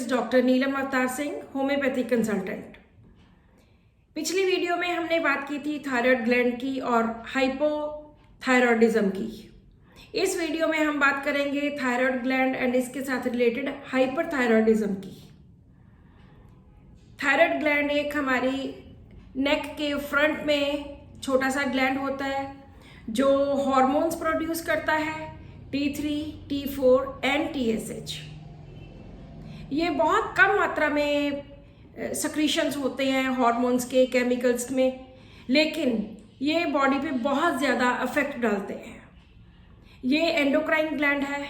Is doctor Neelam Avtar Singh, homeopathic consultant. पिछली video में हमने बात की थी थायराइड ग्लैंड की और हाइपोथायरॉयडिज्म की। इस वीडियो में हम बात करेंगे थायराइड ग्लैंड एंड इसके साथ रिलेटेड हाइपरथायरॉयडिज्म की। थायराइड ग्लैंड एक हमारी नेक के फ्रंट में छोटा सा ग्लैंड होता है जो हॉर्मोन्स प्रोड्यूस करता है, T3, T4 एंड TSH। ये बहुत कम मात्रा में सक्रीशंस होते हैं हॉर्मोन्स के, केमिकल्स में, लेकिन ये बॉडी पे बहुत ज़्यादा अफेक्ट डालते हैं। ये एंडोक्राइन ग्लैंड है।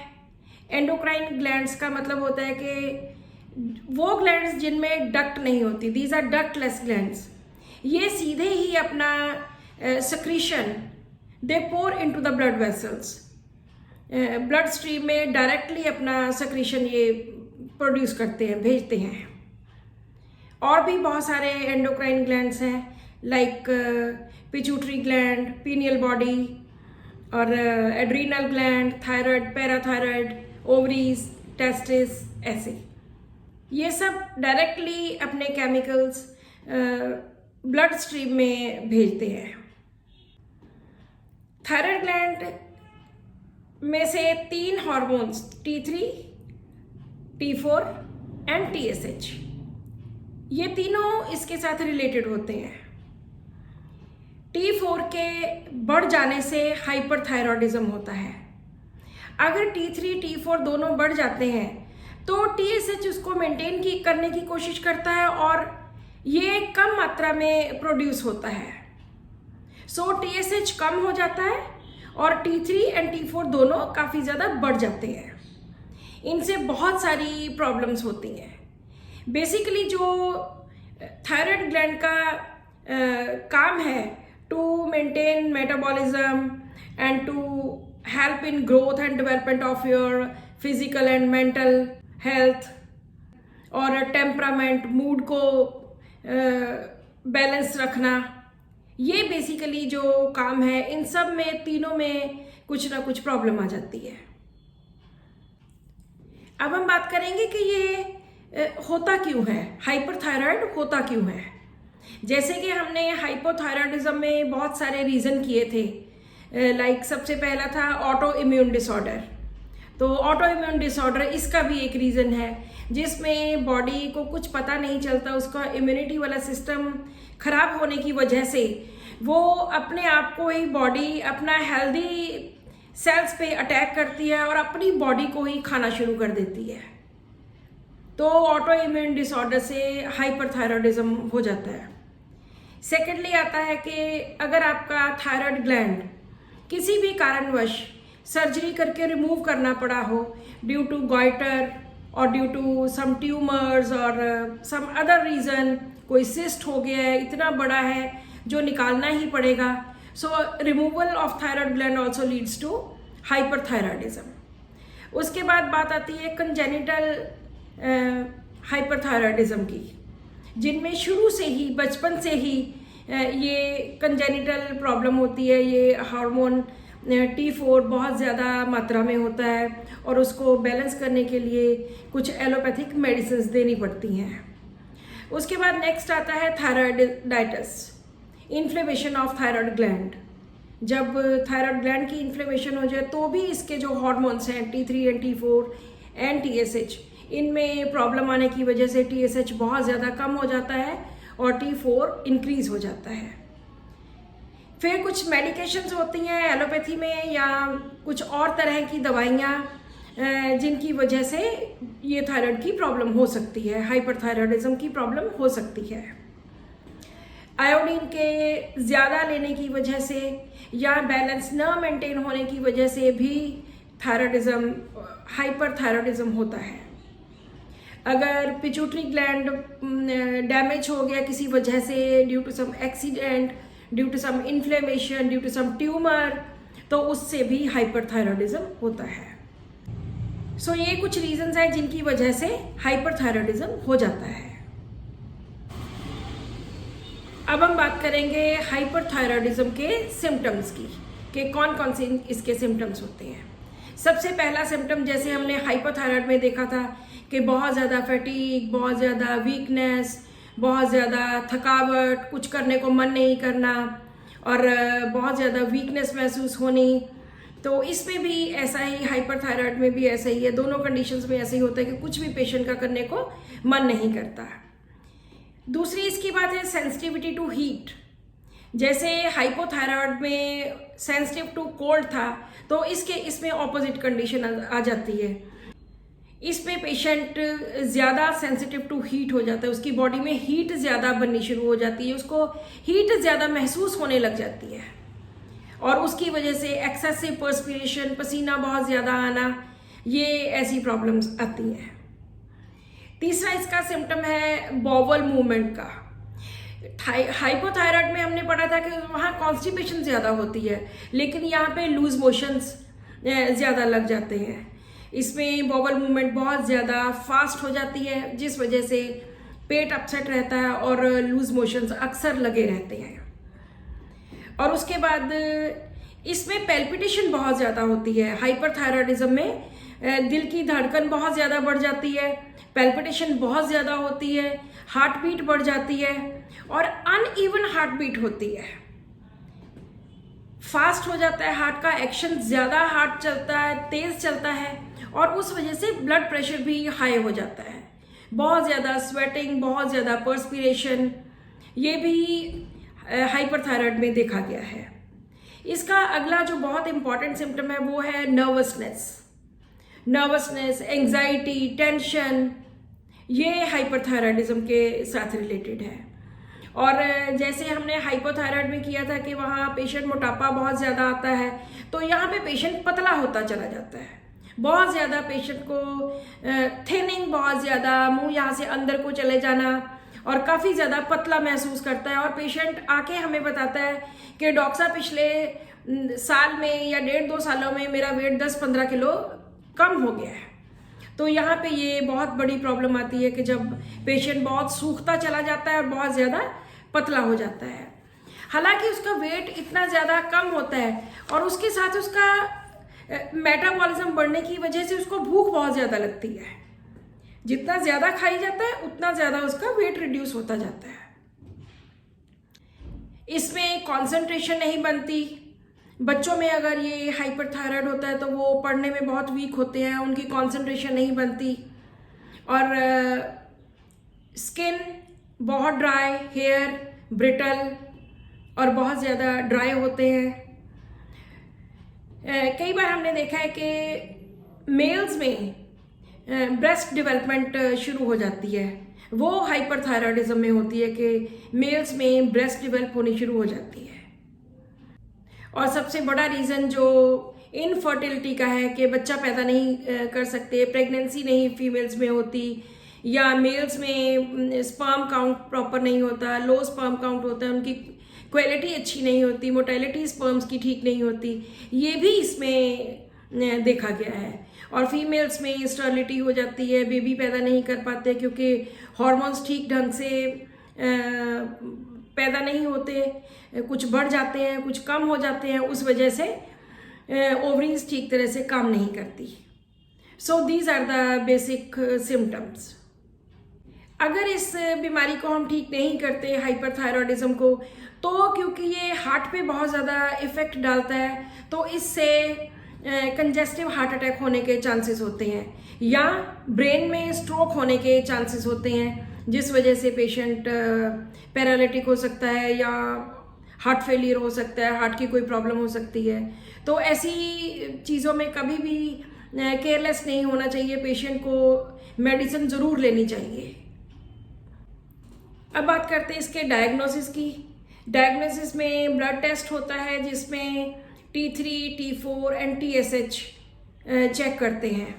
एंडोक्राइन ग्लैंड्स का मतलब होता है कि वो ग्लैंड्स जिनमें डक्ट नहीं होती, दीज आर डक्टलेस ग्लैंड्स। ये सीधे ही अपना secretion they pour into the blood vessels, blood stream में डायरेक्टली अपना सक्रीशन ये प्रोड्यूस करते हैं, भेजते हैं। और भी बहुत सारे एंडोक्राइन ग्लैंड्स हैं like pituitary gland, pineal body और adrenal gland, thyroid, parathyroid, ovaries, testis, ऐसे ये सब डायरेक्टली अपने केमिकल्स ब्लड स्ट्रीम में भेजते हैं। थायराइड ग्लैंड में से 3 hormones T3, T4 and TSH, ये तीनों इसके साथ रिलेटेड होते हैं। T4 के बढ़ जाने से हाइपरथायरॉयडिज्म होता है। अगर T3, T4 दोनों बढ़ जाते हैं तो TSH उसको मेंटेन करने की कोशिश करता है और ये कम मात्रा में प्रोड्यूस होता है। सो TSH कम हो जाता है और T3 एंड T4 दोनों काफ़ी ज़्यादा बढ़ जाते हैं। इनसे बहुत सारी प्रॉब्लम्स होती हैं। बेसिकली जो थायराइड ग्लैंड का काम है to maintain metabolism and to help in growth and development of your physical and mental health और टेम्परामेंट, मूड को बैलेंस रखना, ये बेसिकली जो काम है, इन सब में तीनों में कुछ ना कुछ प्रॉब्लम आ जाती है। अब हम बात करेंगे कि ये होता क्यों है, हाइपरथायराइड होता क्यों है। जैसे कि हमने हाइपोथायरॉयडिज्म में बहुत सारे रीज़न किए थे, लाइक सबसे पहला था ऑटो इम्यून डिसऑर्डर। तो ऑटो इम्यून डिसऑर्डर इसका भी एक रीज़न है जिसमें बॉडी को कुछ पता नहीं चलता, उसका इम्यूनिटी वाला सिस्टम खराब होने की वजह से वो अपने आप को ही बॉडी अपना हेल्दी सेल्स पे अटैक करती है और अपनी बॉडी को ही खाना शुरू कर देती है। तो ऑटो इम्यून डिसऑर्डर से हाइपरथायरॉयडिज्म हो जाता है। सेकेंडली आता है कि अगर आपका थायराइड ग्लैंड किसी भी कारणवश सर्जरी करके रिमूव करना पड़ा हो, ड्यू टू गॉइटर और ड्यू टू सम ट्यूमर्स और सम अदर रीज़न, कोई सिस्ट हो गया है, इतना बड़ा है जो निकालना ही पड़ेगा। So removal of thyroid gland also leads to hyperthyroidism. उसके बाद बात आती है कंजेनिटल हाइपरथायरॉयडिज्म की, जिनमें शुरू से ही, बचपन से ही ये कंजेनिटल प्रॉब्लम होती है। ये हार्मोन T4 बहुत ज़्यादा मात्रा में होता है और उसको बैलेंस करने के लिए कुछ एलोपैथिक मेडिसिन देनी पड़ती हैं। उसके बाद नेक्स्ट आता है thyroiditis, inflammation of thyroid gland. जब थायराइड ग्लैंड की इन्फ्लेमेशन हो जाए तो भी इसके जो हार्मोन्स हैं T3 and T4 and TSH, इनमें प्रॉब्लम आने की वजह से TSH बहुत ज़्यादा कम हो जाता है और T4 इंक्रीज हो जाता है। फिर कुछ मेडिकेशंस होती हैं एलोपैथी में या कुछ और तरह की दवाइयाँ जिनकी वजह से ये थायराइड की प्रॉब्लम हो सकती है, हाइपरथायरॉयडिज्म की प्रॉब्लम हो सकती है। आयोडीन के ज़्यादा लेने की वजह से या बैलेंस न मेंटेन होने की वजह से भी थायराइडिज्म, हाइपरथायरॉयडिज्म होता है। अगर पिट्यूटरी ग्लैंड डैमेज हो गया किसी वजह से, due to some accident, due to some inflammation, due to some tumour, तो उससे भी हाइपरथायरॉयडिज्म होता है। सो ये कुछ रीजंस हैं जिनकी वजह से हाइपरथायरॉयडिज्म हो जाता है। अब हम बात करेंगे हाइपरथायरॉयडिज्म के सिम्टम्स की, कि कौन कौन से इसके सिम्टम्स होते हैं। सबसे पहला सिम्टम, जैसे हमने हाइपोथायराइड में देखा था कि बहुत ज़्यादा फैटीग, बहुत ज़्यादा वीकनेस, बहुत ज़्यादा थकावट, कुछ करने को मन नहीं करना और बहुत ज़्यादा वीकनेस महसूस होनी। तो इसमें भी ऐसा ही, हाइपरथायराइड में भी ऐसा ही है, दोनों कंडीशंस में ऐसा ही होता है कि कुछ भी पेशेंट का करने को मन नहीं करता। दूसरी इसकी बात है सेंसिटिविटी टू हीट। जैसे हाइपोथायराइड में सेंसिटिव टू कोल्ड था, तो इसमें ऑपोजिट कंडीशन आ जाती है। इसमें पेशेंट ज़्यादा सेंसिटिव टू हीट हो जाता है, उसकी बॉडी में हीट ज़्यादा बननी शुरू हो जाती है, उसको हीट ज़्यादा महसूस होने लग जाती है और उसकी वजह से एक्सेसिव पर्सपिरेशन, पसीना बहुत ज़्यादा आना, ये ऐसी प्रॉब्लम्स आती हैं। तीसरा इसका सिम्टम है बॉवल मूवमेंट का। हाइपोथायराइड में हमने पढ़ा था कि वहाँ कॉन्स्टिपेशन ज़्यादा होती है, लेकिन यहाँ पे लूज मोशंस ज़्यादा लग जाते हैं। इसमें बॉवल मूवमेंट बहुत ज़्यादा फास्ट हो जाती है, जिस वजह से पेट अपसेट रहता है और लूज मोशंस अक्सर लगे रहते हैं। और उसके बाद इसमें पैल्पिटेशन बहुत ज़्यादा होती है। हाइपरथायराइडिज्म में दिल की धड़कन बहुत ज़्यादा बढ़ जाती है, पैल्पिटेशन बहुत ज़्यादा होती है, हार्ट बीट बढ़ जाती है और अनइवन हार्ट बीट होती है। फास्ट हो जाता है हार्ट का एक्शन, ज़्यादा हार्ट चलता है, तेज़ चलता है और उस वजह से ब्लड प्रेशर भी हाई हो जाता है। बहुत ज़्यादा स्वेटिंग, बहुत ज़्यादा पर्सपिरेशन, ये भी हाइपरथायराइड में देखा गया है। इसका अगला जो बहुत इंपॉर्टेंट सिम्टम है वो है नर्वसनेस, एंजाइटी, टेंशन, ये हाइपरथायराइडिज्म के साथ रिलेटेड है। और जैसे हमने हाइपोथायराइड में किया था कि वहाँ पेशेंट मोटापा बहुत ज़्यादा आता है, तो यहाँ पे पेशेंट पतला होता चला जाता है। बहुत ज़्यादा पेशेंट को थिनिंग, बहुत ज़्यादा मुंह यहाँ से अंदर को चले जाना और काफ़ी ज़्यादा पतला महसूस करता है। और पेशेंट आके हमें बताता है कि डॉक्टर साहब पिछले साल में या 1.5-2 सालों में मेरा वेट 10-15 किलो कम हो गया है। तो यहाँ पे ये बहुत बड़ी प्रॉब्लम आती है कि जब पेशेंट बहुत सूखता चला जाता है और बहुत ज़्यादा पतला हो जाता है। हालांकि उसका वेट इतना ज़्यादा कम होता है और उसके साथ उसका मेटाबॉलिज्म बढ़ने की वजह से उसको भूख बहुत ज़्यादा लगती है। जितना ज़्यादा खाई जाता है उतना ज़्यादा उसका वेट रिड्यूस होता जाता है। इसमें कंसंट्रेशन नहीं बनती। बच्चों में अगर ये हाइपरथायराइड होता है तो वो पढ़ने में बहुत वीक होते हैं, उनकी कंसंट्रेशन नहीं बनती और स्किन बहुत ड्राई, हेयर ब्रिटल और बहुत ज़्यादा ड्राई होते हैं। कई बार हमने देखा है कि मेल्स में ब्रेस्ट डेवलपमेंट शुरू हो जाती है, वो हाइपरथायराइडिज्म में होती है कि मेल्स में ब्रेस्ट डेवलप होनी शुरू हो जाती है। और सबसे बड़ा रीज़न जो इनफर्टिलिटी का है कि बच्चा पैदा नहीं कर सकते, प्रेगनेंसी नहीं फीमेल्स में होती, या मेल्स में स्पर्म काउंट प्रॉपर नहीं होता, लो स्पर्म काउंट होता है, उनकी क्वालिटी अच्छी नहीं होती, मोटेलिटी स्पर्म्स की ठीक नहीं होती, ये भी इसमें देखा गया है। और फीमेल्स में स्टरलिटी हो जाती है, बेबी पैदा नहीं कर पाते क्योंकि हार्मोन्स ठीक ढंग से पैदा नहीं होते, कुछ बढ़ जाते हैं, कुछ कम हो जाते हैं, उस वजह से ओवरीज ठीक तरह से काम नहीं करती। So these are the basic symptoms. अगर इस बीमारी को हम ठीक नहीं करते, हाइपरथायरॉयडिज्म को, तो क्योंकि ये हार्ट पे बहुत ज़्यादा इफ़ेक्ट डालता है, तो इससे कंजेस्टिव हार्ट अटैक होने के चांसेस होते हैं या ब्रेन में स्ट्रोक होने के चांसेस होते हैं, जिस वजह से पेशेंट पैरालिटिक हो सकता है या हार्ट फेलियर हो सकता है, हार्ट की कोई प्रॉब्लम हो सकती है। तो ऐसी चीज़ों में कभी भी केयरलेस नहीं होना चाहिए, पेशेंट को मेडिसिन ज़रूर लेनी चाहिए। अब बात करते हैं इसके डायग्नोसिस की। डायग्नोसिस में ब्लड टेस्ट होता है जिसमें T3, T4 and TSH check करते हैं।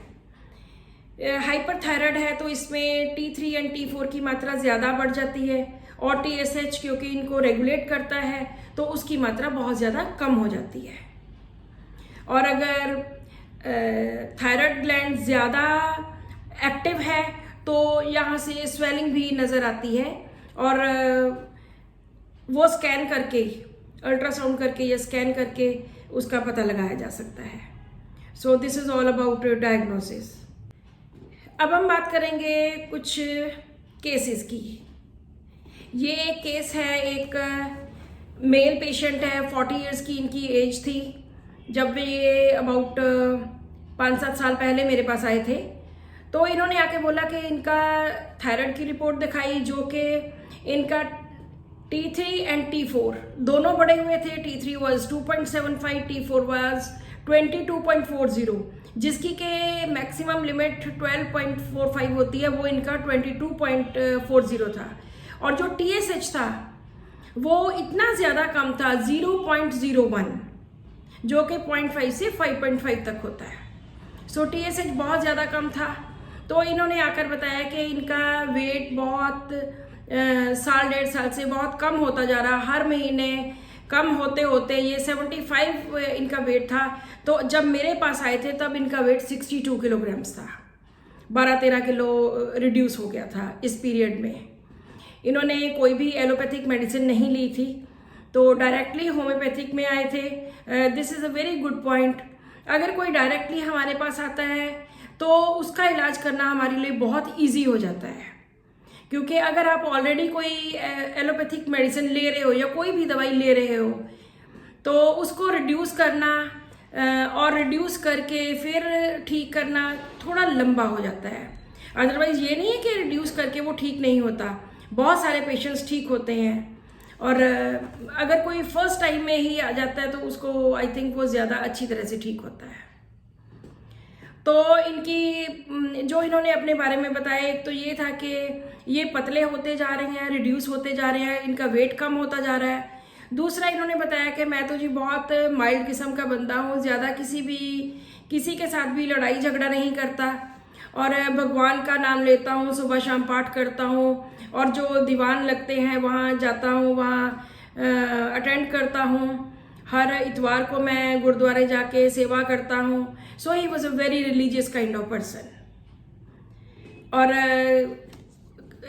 हाइपरथायराइड है तो इसमें T3 एंड T4 की मात्रा ज़्यादा बढ़ जाती है और TSH क्योंकि इनको रेगुलेट करता है तो उसकी मात्रा बहुत ज़्यादा कम हो जाती है। और अगर थायराइड ग्लैंड ज़्यादा एक्टिव है तो यहाँ से स्वेलिंग भी नज़र आती है और वो स्कैन करके, अल्ट्रासाउंड करके या स्कैन करके उसका पता लगाया जा सकता है। So this is all about diagnosis. अब हम बात करेंगे कुछ केसेस की। ये एक केस है, एक मेल पेशेंट है, 40 इयर्स की इनकी एज थी जब ये अबाउट 5-7 साल पहले मेरे पास आए थे। तो इन्होंने आके बोला कि इनका थायराइड की रिपोर्ट दिखाई, जो कि इनका T3 एंड T4 दोनों बढ़े हुए थे। T3 वाज 2.75, T4 वाज 22.40, जिसकी के मैक्सिमम लिमिट 12.45 होती है, वो इनका 22.40 था। और जो TSH था वो इतना ज़्यादा कम था, 0.01, जो कि 0.5 से 5.5 तक होता है। सो TSH बहुत ज़्यादा कम था। तो इन्होंने आकर बताया कि इनका वेट बहुत साल 1.5 साल से बहुत कम होता जा रहा, हर महीने कम होते होते ये 75 इनका वेट था। तो जब मेरे पास आए थे तब इनका वेट 62 किलोग्राम्स था, 12-13 किलो रिड्यूस हो गया था इस पीरियड में। इन्होंने कोई भी एलोपैथिक मेडिसिन नहीं ली थी, तो डायरेक्टली होम्योपैथिक में आए थे। This is a very good point. अगर कोई डायरेक्टली हमारे पास आता है तो उसका इलाज करना हमारे लिए बहुत ईजी हो जाता है, क्योंकि अगर आप ऑलरेडी कोई एलोपैथिक मेडिसिन ले रहे हो या कोई भी दवाई ले रहे हो तो उसको रिड्यूस करना और रिड्यूस करके फिर ठीक करना थोड़ा लंबा हो जाता है। अदरवाइज़ ये नहीं है कि रिड्यूस करके वो ठीक नहीं होता, बहुत सारे पेशेंट्स ठीक होते हैं। और अगर कोई फर्स्ट टाइम में ही आ जाता है तो उसको आई थिंक वो ज़्यादा अच्छी तरह से ठीक होता है। तो इनकी जो इन्होंने अपने बारे में बताया, एक तो ये था कि ये पतले होते जा रहे हैं, रिड्यूस होते जा रहे हैं, इनका वेट कम होता जा रहा है। दूसरा इन्होंने बताया कि मैं तो जी बहुत माइल्ड किस्म का बंदा हूँ, ज़्यादा किसी के साथ भी लड़ाई झगड़ा नहीं करता, और भगवान का नाम लेता हूँ, सुबह शाम पाठ करता हूँ, और जो दीवान लगते हैं वहाँ जाता हूँ, वहाँ अटेंड करता हूँ। हर इतवार को मैं गुरुद्वारे जाके सेवा करता हूँ। So he was a very religious kind of person. और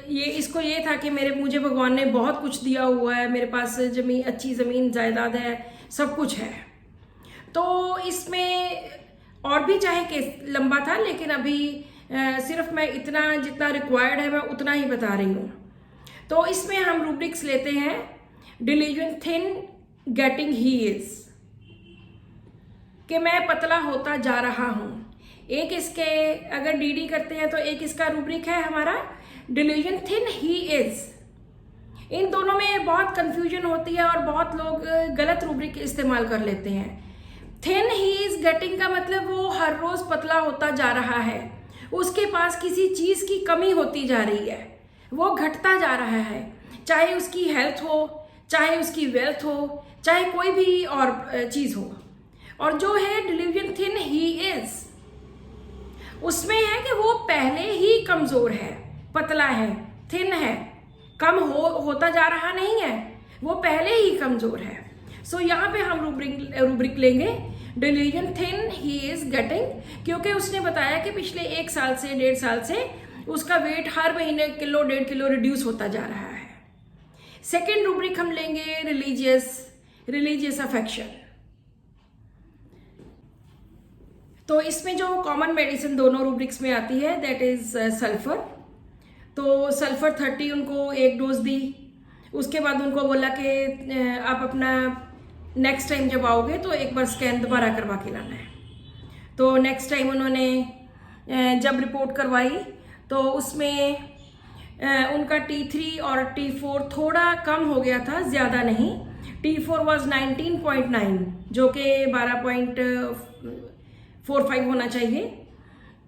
ये था कि मुझे भगवान ने बहुत कुछ दिया हुआ है, मेरे पास अच्छी ज़मीन जायदाद है, सब कुछ है। तो इसमें और भी चाहे केस लंबा था, लेकिन अभी सिर्फ मैं इतना जितना रिक्वायर्ड है मैं उतना ही बता रही हूँ। तो इसमें हम रूब्रिक्स लेते हैं। Delusion thin getting he is, कि मैं पतला होता जा रहा हूँ। एक इसके अगर डीडी करते हैं तो एक इसका रूब्रिक है हमारा डिलीजन थिन ही इज। इन दोनों में बहुत कंफ्यूजन होती है और बहुत लोग गलत रूब्रिक इस्तेमाल कर लेते हैं। थिन ही इज गेटिंग का मतलब वो हर रोज पतला होता जा रहा है, उसके पास किसी चीज की कमी होती जा रही है, वो घटता जा रहा है, चाहे उसकी हेल्थ हो, चाहे उसकी वेल्थ हो, चाहे कोई भी और चीज हो। और जो है डिलीजन थिन ही इज, उसमें है कि वो पहले ही कमजोर है, पतला है, थिन है, कम होता जा रहा नहीं है, वो पहले ही कमजोर है। सो यहाँ पे हम रूब्रिक लेंगे delusion thin he is getting, क्योंकि उसने बताया कि पिछले 1 साल से 1.5 साल से उसका वेट हर महीने 1-1.5 किलो रिड्यूस होता जा रहा है। सेकेंड रूब्रिक हम लेंगे रिलीजियस अफेक्शन। तो इसमें जो कॉमन मेडिसिन दोनों रूब्रिक्स में आती है दैट इज सल्फर। तो सल्फर 30 उनको 1 डोज दी। उसके बाद उनको बोला कि आप अपना नेक्स्ट टाइम जब आओगे तो एक बार स्कैन दोबारा करवा के लाना है। तो नेक्स्ट टाइम उन्होंने जब रिपोर्ट करवाई तो उसमें उनका T3 और T4 थोड़ा कम हो गया था, ज़्यादा नहीं। T4 वॉज 19.9, जो कि 12.45 होना चाहिए।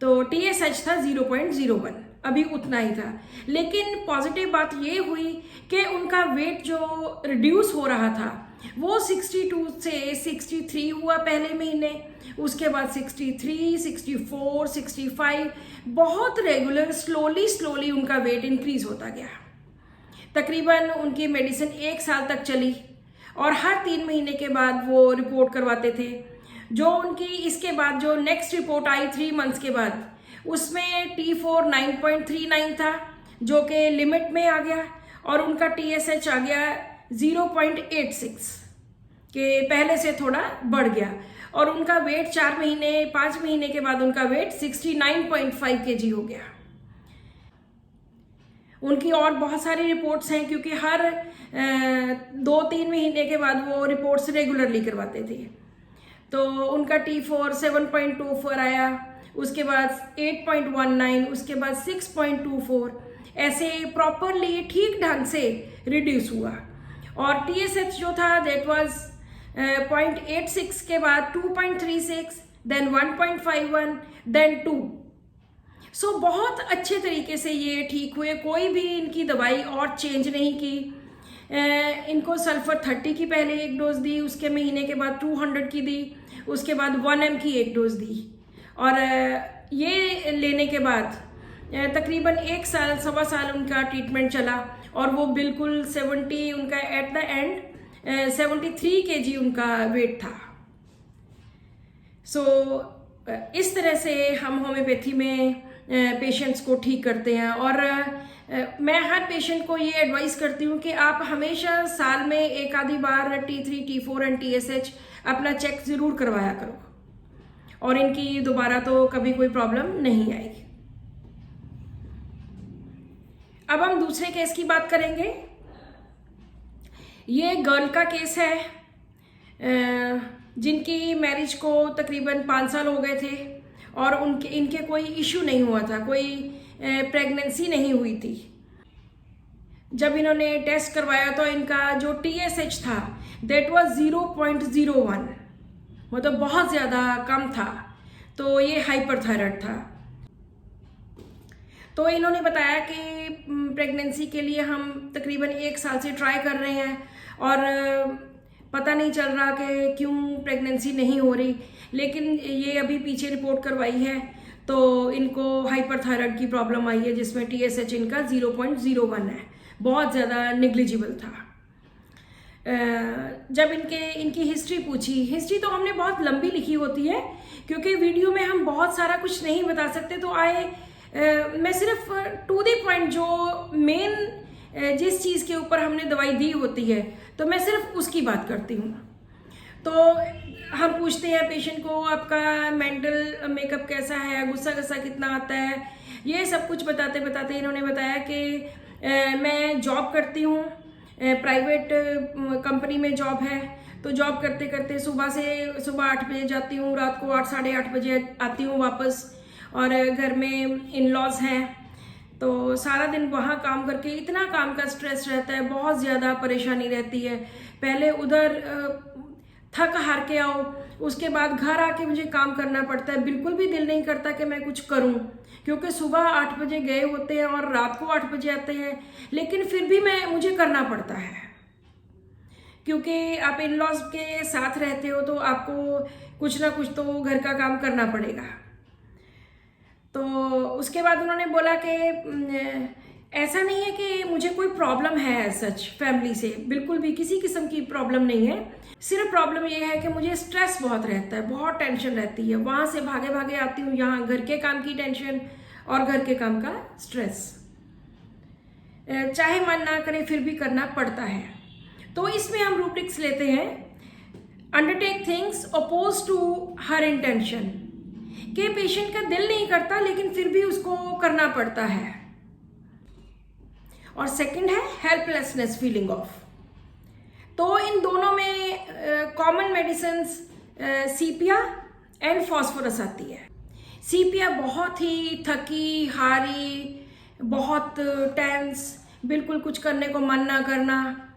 तो TSH था 0.01, अभी उतना ही था। लेकिन पॉजिटिव बात ये हुई कि उनका वेट जो रिड्यूस हो रहा था वो 62 से 63 हुआ पहले महीने, उसके बाद 63, 64, 65, बहुत रेगुलर स्लोली उनका वेट इंक्रीज होता गया। तकरीबन उनकी मेडिसिन 1 साल तक चली और हर 3 महीने के बाद वो रिपोर्ट करवाते थे। जो उनकी इसके बाद जो नेक्स्ट रिपोर्ट आई 3 मंथ्स के बाद, उसमें T4 9.39 था, जो कि लिमिट में आ गया, और उनका TSH आ गया 0.86 के पहले से थोड़ा बढ़ गया। और उनका वेट 5 महीने के बाद उनका वेट 69.5 kg हो गया। उनकी और बहुत सारी रिपोर्ट्स हैं, क्योंकि हर 2-3 महीने के बाद वो रिपोर्ट्स रेगुलरली करवाते थे। तो उनका T4 7.24 आया, उसके बाद 8.19, उसके बाद 6.24, ऐसे प्रॉपरली ठीक ढंग से रिड्यूस हुआ। और TSH जो था दैट वाज 0.86 के बाद 2.36, देन 1.51, देन 2। सो बहुत अच्छे तरीके से ये ठीक हुए, कोई भी इनकी दवाई और चेंज नहीं की। इनको सल्फर 30 की पहले एक डोज दी, उसके महीने के बाद 200 की दी, उसके बाद 1 mg की एक डोज दी। और ये लेने के बाद तकरीबन 1 साल 1.25 साल उनका ट्रीटमेंट चला, और वो बिल्कुल 70 उनका एट द एंड 73 kg उनका वेट था। सो इस तरह से हम होम्योपैथी में पेशेंट्स को ठीक करते हैं। और मैं हर पेशेंट को ये एडवाइस करती हूँ कि आप हमेशा साल में एक आधी बार T3, T4 एंड TSH अपना चेक ज़रूर करवाया करो, और इनकी दोबारा तो कभी कोई प्रॉब्लम नहीं आएगी। अब हम दूसरे केस की बात करेंगे। ये गर्ल का केस है जिनकी मैरिज को तकरीबन 5 साल हो गए थे, और इनके कोई इशू नहीं हुआ था, कोई प्रेगनेंसी नहीं हुई थी। जब इन्होंने टेस्ट करवाया तो इनका जो TSH था दैट वाज 0.01, मतलब बहुत ज़्यादा कम था। तो ये हाइपरथायराइड था। तो इन्होंने बताया कि प्रेगनेंसी के लिए हम तकरीबन 1 साल से ट्राई कर रहे हैं, और पता नहीं चल रहा कि क्यों प्रेगनेंसी नहीं हो रही। लेकिन ये अभी पीछे रिपोर्ट करवाई है तो इनको हाइपरथायराइड की प्रॉब्लम आई है, जिसमें TSH इनका 0.01 है, बहुत ज़्यादा निग्लिजिबल था। जब इनकी हिस्ट्री पूछी, हिस्ट्री तो हमने बहुत लंबी लिखी होती है, क्योंकि वीडियो में हम बहुत सारा कुछ नहीं बता सकते। तो मैं सिर्फ टू द पॉइंट, जो मेन जिस चीज़ के ऊपर हमने दवाई दी होती है, तो मैं सिर्फ उसकी बात करती हूँ। तो हम पूछते हैं पेशेंट को, आपका मेंटल मेकअप कैसा है, गुस्सा कितना आता है, ये सब कुछ बताते बताते इन्होंने बताया कि मैं जॉब करती हूँ, प्राइवेट कंपनी में जॉब है। तो जॉब करते करते सुबह 8 बजे जाती हूँ, रात को 8 साढ़े 8 बजे आती हूँ वापस, और घर में इन लॉज हैं, तो सारा दिन वहाँ काम करके इतना काम का स्ट्रेस रहता है, बहुत ज़्यादा परेशानी रहती है। पहले उधर थक हार के आओ, उसके बाद घर आके मुझे काम करना पड़ता है, बिल्कुल भी दिल नहीं करता कि मैं कुछ करूं, क्योंकि सुबह 8 बजे गए होते हैं और रात को 8 बजे आते हैं, लेकिन फिर भी मुझे करना पड़ता है, क्योंकि आप इन लॉज के साथ रहते हो तो आपको कुछ ना कुछ तो घर का काम करना पड़ेगा। तो उसके बाद उन्होंने बोला कि ऐसा नहीं है कि मुझे कोई प्रॉब्लम है सच फैमिली से, बिल्कुल भी किसी किस्म की प्रॉब्लम नहीं है। सिर्फ प्रॉब्लम ये है कि मुझे स्ट्रेस बहुत रहता है, बहुत टेंशन रहती है, वहाँ से भागे भागे आती हूँ, यहाँ घर के काम की टेंशन और घर के काम का स्ट्रेस, चाहे मन ना करे फिर भी करना पड़ता है। तो इसमें हम रूब्रिक्स लेते हैं, undertake things oppose to her intention, कि पेशेंट का दिल नहीं करता लेकिन फिर भी उसको करना पड़ता है। और सेकंड है हेल्पलेसनेस फीलिंग ऑफ। तो इन दोनों में common medicines sepia and phosphorus आती है। सीपिया बहुत ही थकी हारी, बहुत टेंस, बिल्कुल कुछ करने को मन ना करना,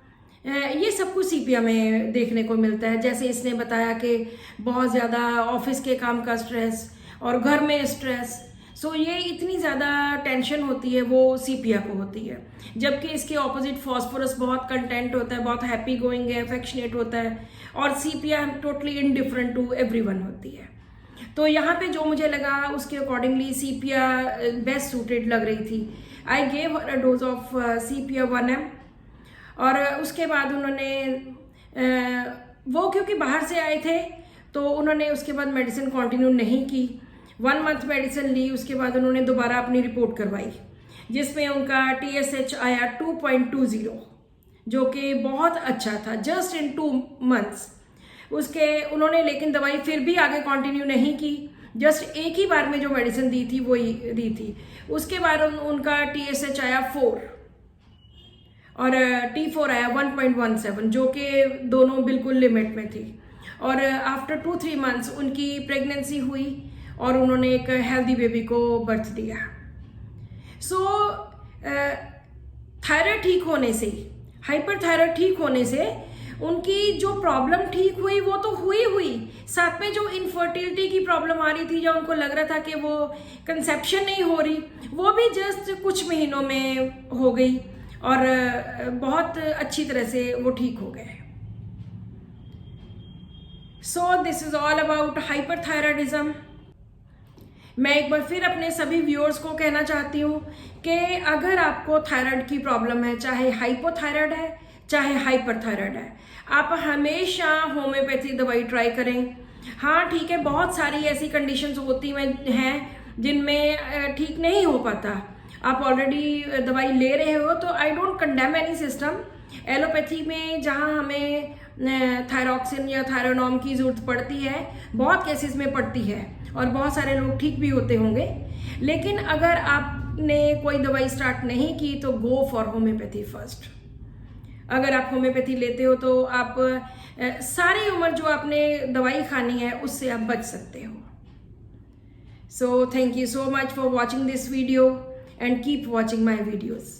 ये सब कुछ सीपिया में देखने को मिलता है। जैसे इसने बताया कि बहुत ज़्यादा ऑफिस के काम का स्ट्रेस और घर में स्ट्रेस, सो ये इतनी ज़्यादा टेंशन होती है वो सीपिया को होती है। जबकि इसके ऑपोजिट फॉस्फोरस बहुत कंटेंट होता है, बहुत हैप्पी गोइंग है, अफेक्शनेट होता है, और सीपिया टोटली इनडिफरेंट टू एवरीवन होती है। तो यहाँ पे जो मुझे लगा उसके अकॉर्डिंगली सीपिया बेस्ट सूटेड लग रही थी। I gave a dose of sepia 1 mg, और उसके बाद उन्होंने वो क्योंकि बाहर से आए थे तो उन्होंने उसके बाद मेडिसिन कंटिन्यू नहीं की, 1 मंथ मेडिसिन ली। उसके बाद उन्होंने दोबारा अपनी रिपोर्ट करवाई, जिसमें उनका TSH आया 2.20, जो कि बहुत अच्छा था जस्ट इन 2 months। उन्होंने लेकिन दवाई फिर भी आगे कंटिन्यू नहीं की, जस्ट एक ही बार में जो मेडिसिन दी थी वो ही दी थी। उसके बाद उनका TSH आया 4 और T4 आया 1.17, जो कि दोनों बिल्कुल लिमिट में थी। और आफ्टर 2-3 मंथ्स उनकी प्रेगनेंसी हुई और उन्होंने एक हेल्दी बेबी को बर्थ दिया। सो थायराइड ठीक होने से, हाइपरथायराइड ठीक होने से उनकी जो प्रॉब्लम ठीक हुई वो तो हुई, साथ में जो इनफर्टिलिटी की प्रॉब्लम आ रही थी, या उनको लग रहा था कि वो कंसेप्शन नहीं हो रही, वो भी जस्ट कुछ महीनों में हो गई और बहुत अच्छी तरह से वो ठीक हो गए। So this is all about hyperthyroidism. मैं एक बार फिर अपने सभी व्यूअर्स को कहना चाहती हूँ कि अगर आपको थायराइड की प्रॉब्लम है, चाहे हाइपोथायराइड है चाहे हाइपरथायराइड है, आप हमेशा होम्योपैथी दवाई ट्राई करें। हाँ ठीक है, बहुत सारी ऐसी कंडीशंस होती हैं जिनमें ठीक नहीं हो पाता, आप ऑलरेडी दवाई ले रहे हो, तो I don't condemn any system. Allopathy में जहाँ हमें थायरॉक्सिन या थायरोनॉम की जरूरत पड़ती है, बहुत केसेस में पड़ती है और बहुत सारे लोग ठीक भी होते होंगे, लेकिन अगर आपने कोई दवाई स्टार्ट नहीं की तो गो फॉर होम्योपैथी फर्स्ट। अगर आप होम्योपैथी लेते हो तो आप सारी उम्र जो आपने दवाई खानी है उससे आप बच सकते हो। So thank you so much for watching this video and keep watching my videos.